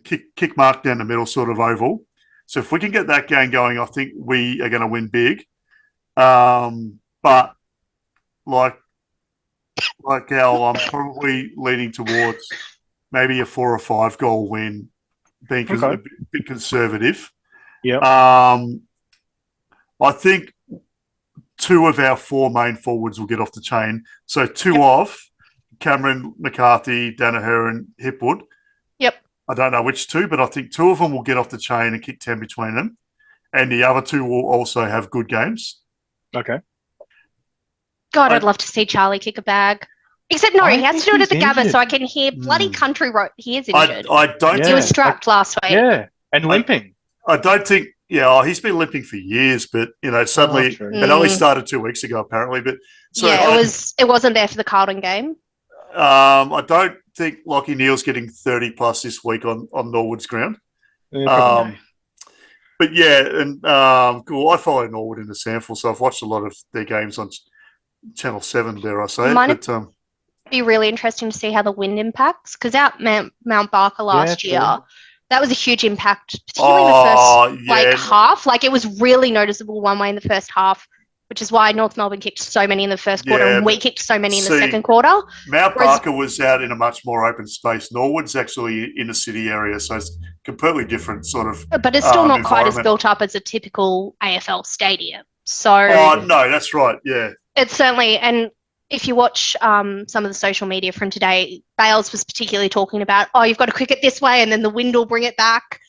kick mark down the middle sort of oval. So if we can get that game going, I think we are going to win big. But like Al, I'm probably leaning towards maybe a 4 or 5 goal win, being a bit conservative. Yeah. I think 2 of our 4 main forwards will get off the chain. So 2 off Cameron, McCarthy, Danaher, and Hipwood. Yep. I don't know which 2, but I think 2 of them will get off the chain and kick 10 between them. And the other 2 will also have good games. Okay. God, I'd love to see Charlie kick a bag. Except, no, he has to do it at the Gabba so I can hear bloody country road. He is injured. I don't. He was strapped last week. Yeah, and limping. I don't think. Yeah, he's been limping for years, but suddenly it only started 2 weeks ago, apparently. But so it wasn't there for the Carlton game. I don't think Lockie Neal's getting 30 plus this week on Norwood's ground. But yeah, and cool. I follow Norwood in the sample, so I've watched a lot of their games on Channel 7, dare I say. Might But be really interesting to see how the wind impacts, because out Mount Barker last true. year, that was a huge impact, particularly in the first half. Like, it was really noticeable one way in the first half, which is why North Melbourne kicked so many in the first quarter and we kicked so many in the second quarter. Mount Barker was out in a much more open space. Norwood's actually in a city area, so it's completely different sort of. But it's still not quite as built up as a typical AFL stadium. So. Oh no, that's right. Yeah. It's certainly, and if you watch some of the social media from today, Bales was particularly talking about, you've got to cricket this way and then the wind will bring it back.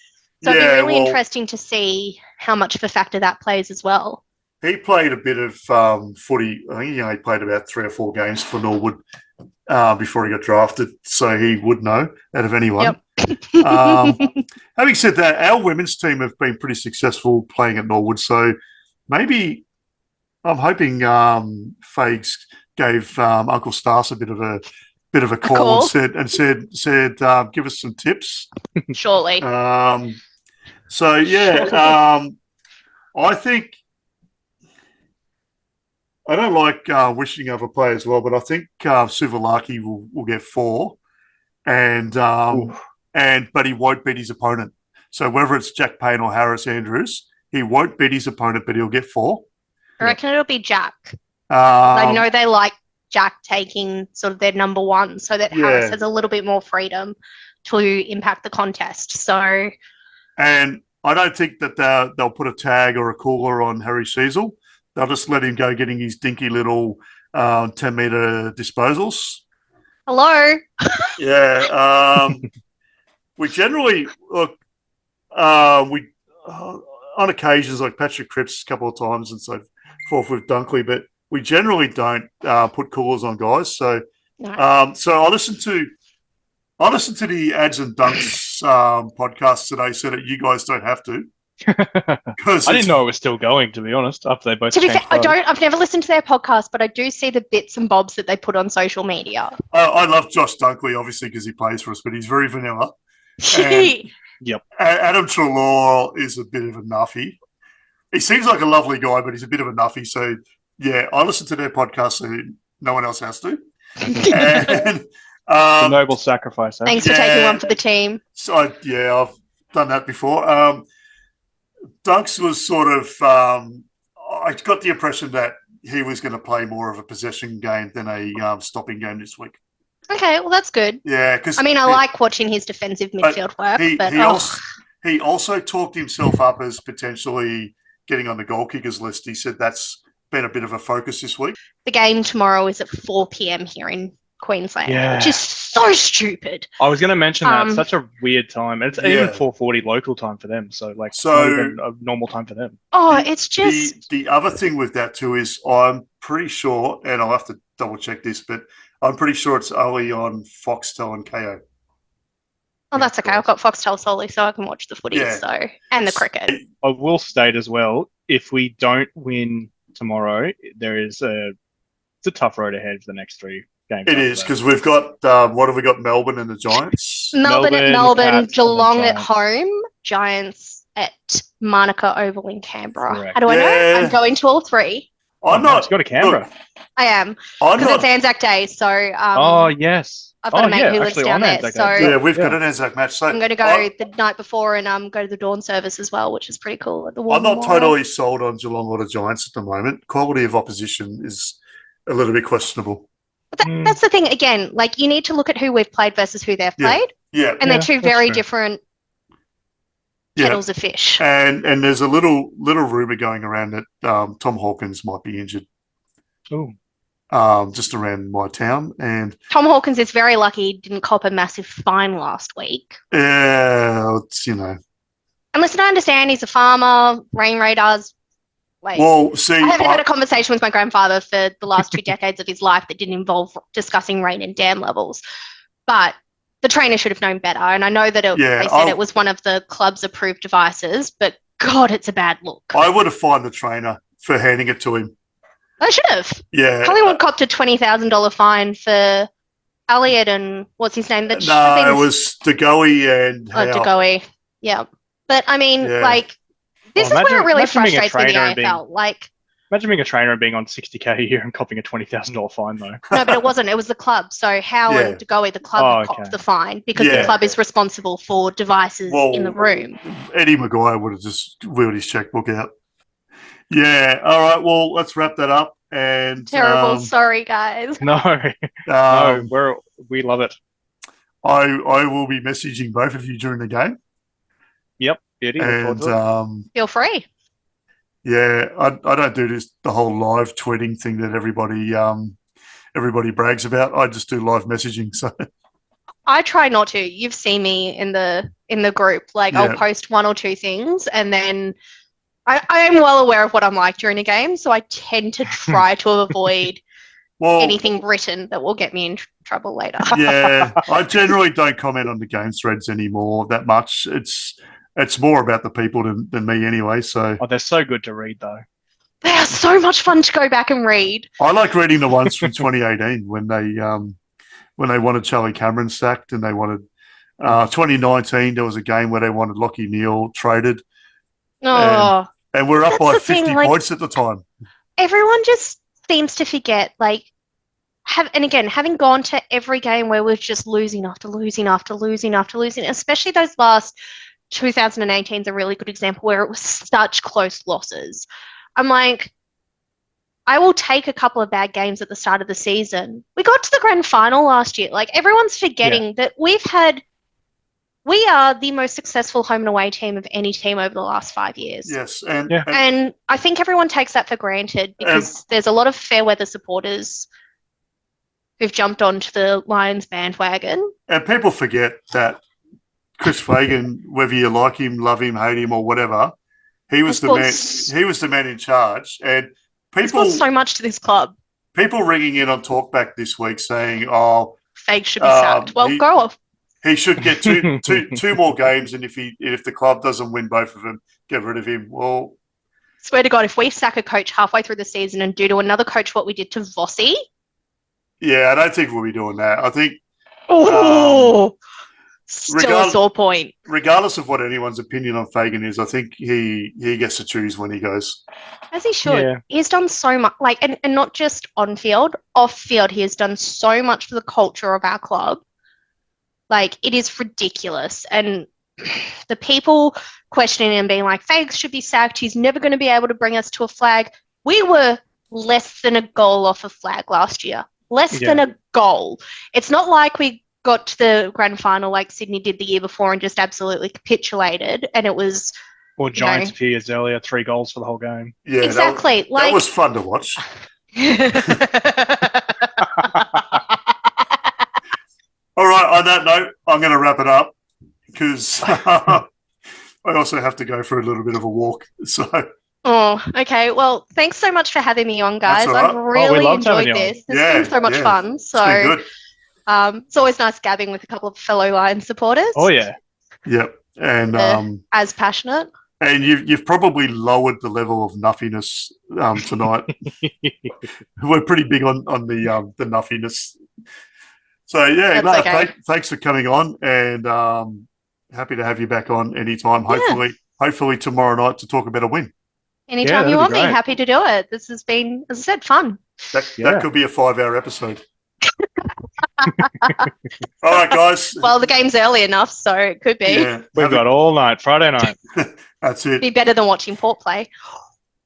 So it'd be really interesting to see how much of a factor that plays as well. He played a bit of footy. I think he played about 3 or 4 games for Norwood before he got drafted, so he would know out of anyone. Yep. Having said that, our women's team have been pretty successful playing at Norwood, so maybe I'm hoping Fags gave Uncle Stas a bit of a call and said give us some tips. Surely. So yeah, I think. I don't like wishing other players well, but I think Suvalaki will get 4, but he won't beat his opponent. So whether it's Jack Payne or Harris Andrews, he won't beat his opponent, but he'll get 4. I reckon it'll be Jack. I know they like Jack taking sort of their number one, so that Harris has a little bit more freedom to impact the contest. So, and I don't think that they'll put a tag or a cooler on Harry Sheasel. They'll just let him go getting his dinky little 10-metre disposals. Hello. Yeah. We generally look. We on occasions, like Patrick Cripps a couple of times and so forth with Dunkley, but we generally don't put coolers on guys. So, so I listened to the Ads and Dunks podcast today, so that you guys don't have to. I didn't know it was still going, to be honest. After they both. To be fair, I've never listened to their podcast, but I do see the bits and bobs that they put on social media. I love Josh Dunkley, obviously, because he plays for us, but he's very vanilla. Yep. Adam Treloar is a bit of a nuffy. He seems like a lovely guy, but he's a bit of a nuffy. So yeah, I listen to their podcast, so no one else has to. And it's a noble sacrifice. Thanks for taking one for the team. So I've done that before. Dunks was sort of, I got the impression that he was going to play more of a possession game than a stopping game this week. Okay, well, that's good. Yeah, because I like watching his defensive midfield work. He also talked himself up as potentially getting on the goal kickers list. He said that's been a bit of a focus this week. The game tomorrow is at 4 p.m. here in Queensland, which is so stupid. I was going to mention that. It's such a weird time. It's even 4:40 local time for them, so it's not even a normal time for them. It's just... The other thing with that too is I'm pretty sure, and I'll have to double check this, but I'm pretty sure it's only on Foxtel and KO. Oh, that's okay. I've got Foxtel solely, so I can watch the footy and the cricket. I will state as well, if we don't win tomorrow, it's a tough road ahead for the next 3 games. It is, because we've got, what have we got? Melbourne and the Giants? Melbourne at Melbourne, Geelong at home, Giants at Manuka Oval in Canberra. Correct. How do I know? I'm going to all 3. I'm not. Let's go to Canberra. Look, I am. Because it's Anzac Day, so... yes. I've got a mate who lives down there. So we've got an Anzac match. So I'm going to go the night before and go to the dawn service as well, which is pretty cool. At the I'm not totally sold on Geelong or the Giants at the moment. Quality of opposition is a little bit questionable. But that's the thing, again, you need to look at who we've played versus who they've played. Yeah. And they're 2 very different kettles of fish. And there's a little rumour going around that Tom Hawkins might be injured. Oh. Just around my town. And Tom Hawkins is very lucky he didn't cop a massive fine last week. Yeah, it's, And listen, I understand he's a farmer, rain radars. I haven't had a conversation with my grandfather for the last 2 decades of his life that didn't involve discussing rain and dam levels. But the trainer should have known better. And I know that they said it was one of the club's approved devices, but God, it's a bad look. I would have fined the trainer for handing it to him. I should have. Yeah. Collingwood copped a $20,000 fine for Elliot and what's his name? It was DeGoey and DeGoey. Yeah. But I mean, this is where it really frustrates me, the AFL. Imagine being a trainer and being on 60K a year and copping a $20,000 fine, though. No, but it wasn't. It was the club. So Howe Yeah. and DeGoey, the club copped the fine because the club is responsible for devices in the room. Eddie Maguire would have just wheeled his checkbook out. Yeah. All right. Well, let's wrap that up. And Terrible. Sorry, guys. No, no, we love it. I will be messaging both of you during the game. Yep. Beauty. And feel free. Yeah, I don't do the whole live tweeting thing that everybody brags about. I just do live messaging. So I try not to. You've seen me in the group. Like I'll post one or two things, and then I am well aware of what I'm like during a game, so I tend to try to avoid anything written that will get me in trouble later. Yeah, I generally don't comment on the game threads anymore that much. It's more about the people than me anyway. So they're so good to read, though. They are so much fun to go back and read. I like reading the ones from 2018 when they wanted Charlie Cameron sacked and they wanted 2019. There was a game where they wanted Lockie Neal traded. Oh, and we're up by 50 thing, points at the time. Everyone just seems to forget, having gone to every game where we're just losing after losing after losing after losing, especially those last 2018 is a really good example where it was such close losses. I'm like, I will take a couple of bad games at the start of the season. We got to the grand final last year. Like, everyone's forgetting that we are the most successful home and away team of any team over the last 5 years. Yes. And I think everyone takes that for granted because there's a lot of fair weather supporters who've jumped onto the Lions bandwagon. And people forget that Chris Fagan, whether you like him, love him, hate him, or whatever, he was the man. He was the man in charge, and people brought so much to this club. People ringing in on Talkback this week saying, "Oh, Fake should be sacked." Well, go off. He should get two more games, and if the club doesn't win both of them, get rid of him. Well, swear to God, if we sack a coach halfway through the season and do to another coach what we did to Vossi, yeah, I don't think we'll be doing that. I think. Still a sore point. Regardless of what anyone's opinion on Fagan is, I think he gets to choose when he goes. As he should. Yeah. He's done so much, and not just on field, off field. He has done so much for the culture of our club. It is ridiculous. And the people questioning him, being like, Fags should be sacked. He's never going to be able to bring us to a flag. We were less than a goal off a flag last year. Less than a goal. It's not like we got to the grand final like Sydney did the year before and just absolutely capitulated, and it was... Or Giants 2 years earlier, 3 goals for the whole game. Yeah, exactly. That was fun to watch. All right, on that note, I'm going to wrap it up because I also have to go for a little bit of a walk. So... Oh, okay. Well, thanks so much for having me on, guys. Right. I've really enjoyed this. It's been so much fun. So it's always nice gabbing with a couple of fellow Lions supporters. Oh, yeah. Yep. And as passionate. And you've probably lowered the level of nuffiness tonight. We're pretty big on the nuffiness. So, thanks for coming on, and happy to have you back on anytime. Hopefully tomorrow night to talk about a win. Anytime you want me, happy to do it. This has been, as I said, fun. That could be a 5-hour episode. All right, guys. Well, the game's early enough, so it could be. Yeah, we've got all night, Friday night. That's it. Be better than watching Port play.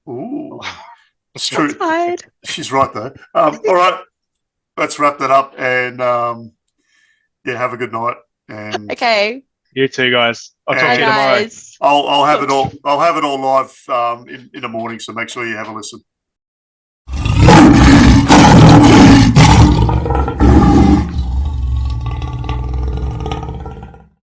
Ooh, it's true. Tired. She's right, though. All right, let's wrap that up, and have a good night. And okay. You too, guys. I'll talk to you tomorrow. I'll have it all. I'll have it all live in the morning, so make sure you have a listen.